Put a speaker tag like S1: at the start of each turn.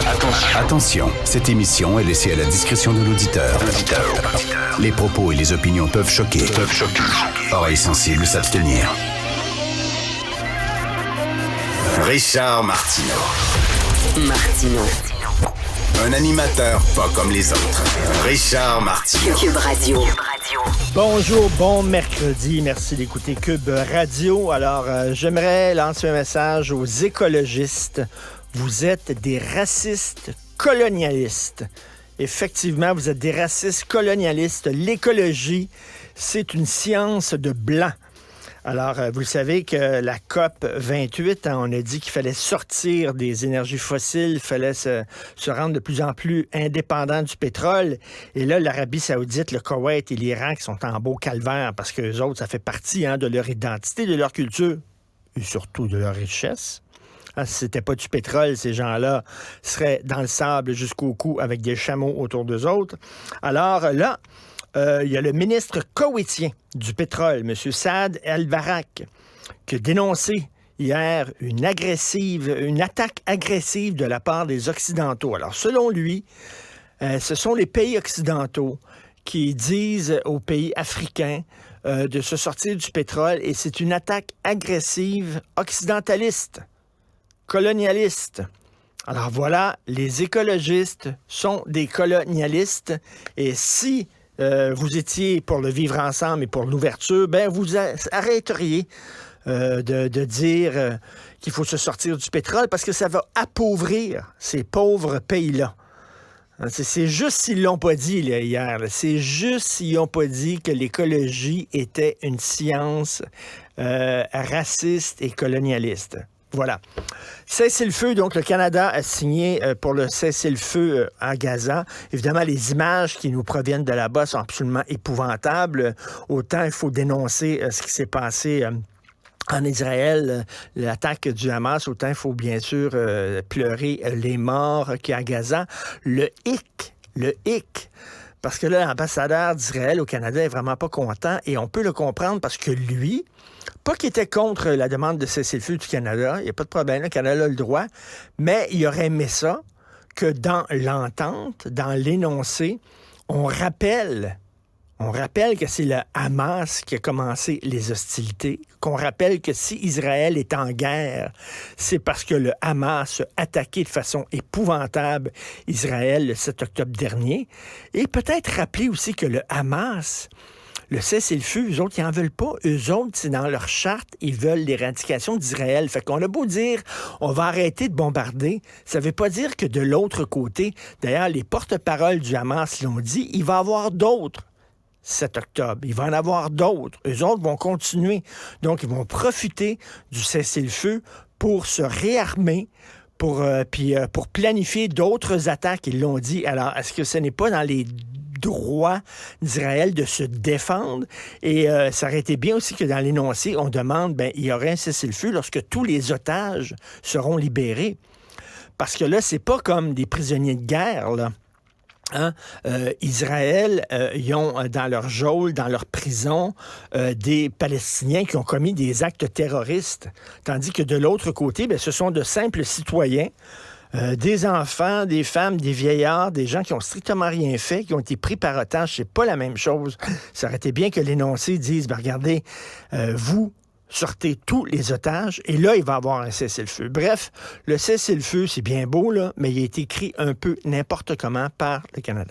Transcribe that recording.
S1: Attention, cette émission est laissée à la discrétion de l'auditeur. Les propos et les opinions peuvent choquer. Oreilles sensibles s'abstenir. Richard Martineau. Un animateur pas comme les autres. Richard Martineau.
S2: Cube Radio.
S3: Bonjour, bon mercredi. Merci d'écouter Cube Radio. Alors, j'aimerais lancer un message aux écologistes. Vous êtes des racistes colonialistes. Effectivement, vous êtes des racistes colonialistes. L'écologie, c'est une science de blanc. Alors, vous le savez que la COP 28, on a dit qu'il fallait sortir des énergies fossiles, il fallait se rendre de plus en plus indépendant du pétrole. Et là, l'Arabie saoudite, le Koweït et l'Iran qui sont en beau calvaire parce qu'eux autres, ça fait partie de leur identité, de leur culture et surtout de leur richesse. Si c'était pas du pétrole, ces gens-là seraient dans le sable jusqu'au cou avec des chameaux autour d'eux autres. Alors là, il y a le ministre koweïtien du pétrole, M. Saad El-Barak, qui a dénoncé hier une attaque agressive de la part des Occidentaux. Alors, selon lui, ce sont les pays occidentaux qui disent aux pays africains de se sortir du pétrole, et c'est une attaque agressive occidentaliste, colonialiste. Alors voilà, les écologistes sont des colonialistes, et si vous étiez pour le vivre ensemble et pour l'ouverture, ben vous arrêteriez de dire qu'il faut se sortir du pétrole parce que ça va appauvrir ces pauvres pays-là. C'est juste s'ils l'ont pas dit là, hier. C'est juste s'ils n'ont pas dit que l'écologie était une science raciste et colonialiste. Voilà. Cessez-le-feu, donc le Canada a signé pour le cessez-le-feu à Gaza. Évidemment, les images qui nous proviennent de là-bas sont absolument épouvantables. Autant il faut dénoncer ce qui s'est passé en Israël, l'attaque du Hamas, autant il faut bien sûr pleurer les morts qu'il y a à Gaza. Le hic, parce que là, l'ambassadeur d'Israël au Canada est vraiment pas content, et on peut le comprendre parce que lui, pas qu'il était contre la demande de cessez-le-feu du Canada, il n'y a pas de problème, le Canada a le droit, mais il aurait aimé ça que dans l'entente, dans l'énoncé, on rappelle que c'est le Hamas qui a commencé les hostilités, qu'on rappelle que si Israël est en guerre, c'est parce que le Hamas a attaqué de façon épouvantable Israël le 7 octobre dernier, et peut-être rappeler aussi que le Hamas, le cessez-le-feu, eux autres, ils n'en veulent pas. Eux autres, c'est dans leur charte, ils veulent l'éradication d'Israël. Fait qu'on a beau dire, on va arrêter de bombarder, ça ne veut pas dire que de l'autre côté, d'ailleurs, les porte-paroles du Hamas l'ont dit, il va y avoir d'autres 7 octobre. Il va en avoir d'autres. Eux autres vont continuer. Donc, ils vont profiter du cessez-le-feu pour se réarmer, pour planifier d'autres attaques, ils l'ont dit. Alors, est-ce que ce n'est pas dans les droits d'Israël de se défendre? Et ça aurait été bien aussi que dans l'énoncé, on demande, il y aurait un cessez-le-feu lorsque tous les otages seront libérés. Parce que là, c'est pas comme des prisonniers de guerre, là. Israël, ils ont dans leur geôle, dans leur prison, des Palestiniens qui ont commis des actes terroristes. Tandis que de l'autre côté, ce sont de simples citoyens, des enfants, des femmes, des vieillards, des gens qui ont strictement rien fait, qui ont été pris par otage. C'est pas la même chose. Ça aurait été bien que l'énoncé dise, regardez, vous sortez tous les otages, et là, il va y avoir un cessez-le-feu. Bref, le cessez-le-feu, c'est bien beau, là, mais il a été écrit un peu n'importe comment par le Canada.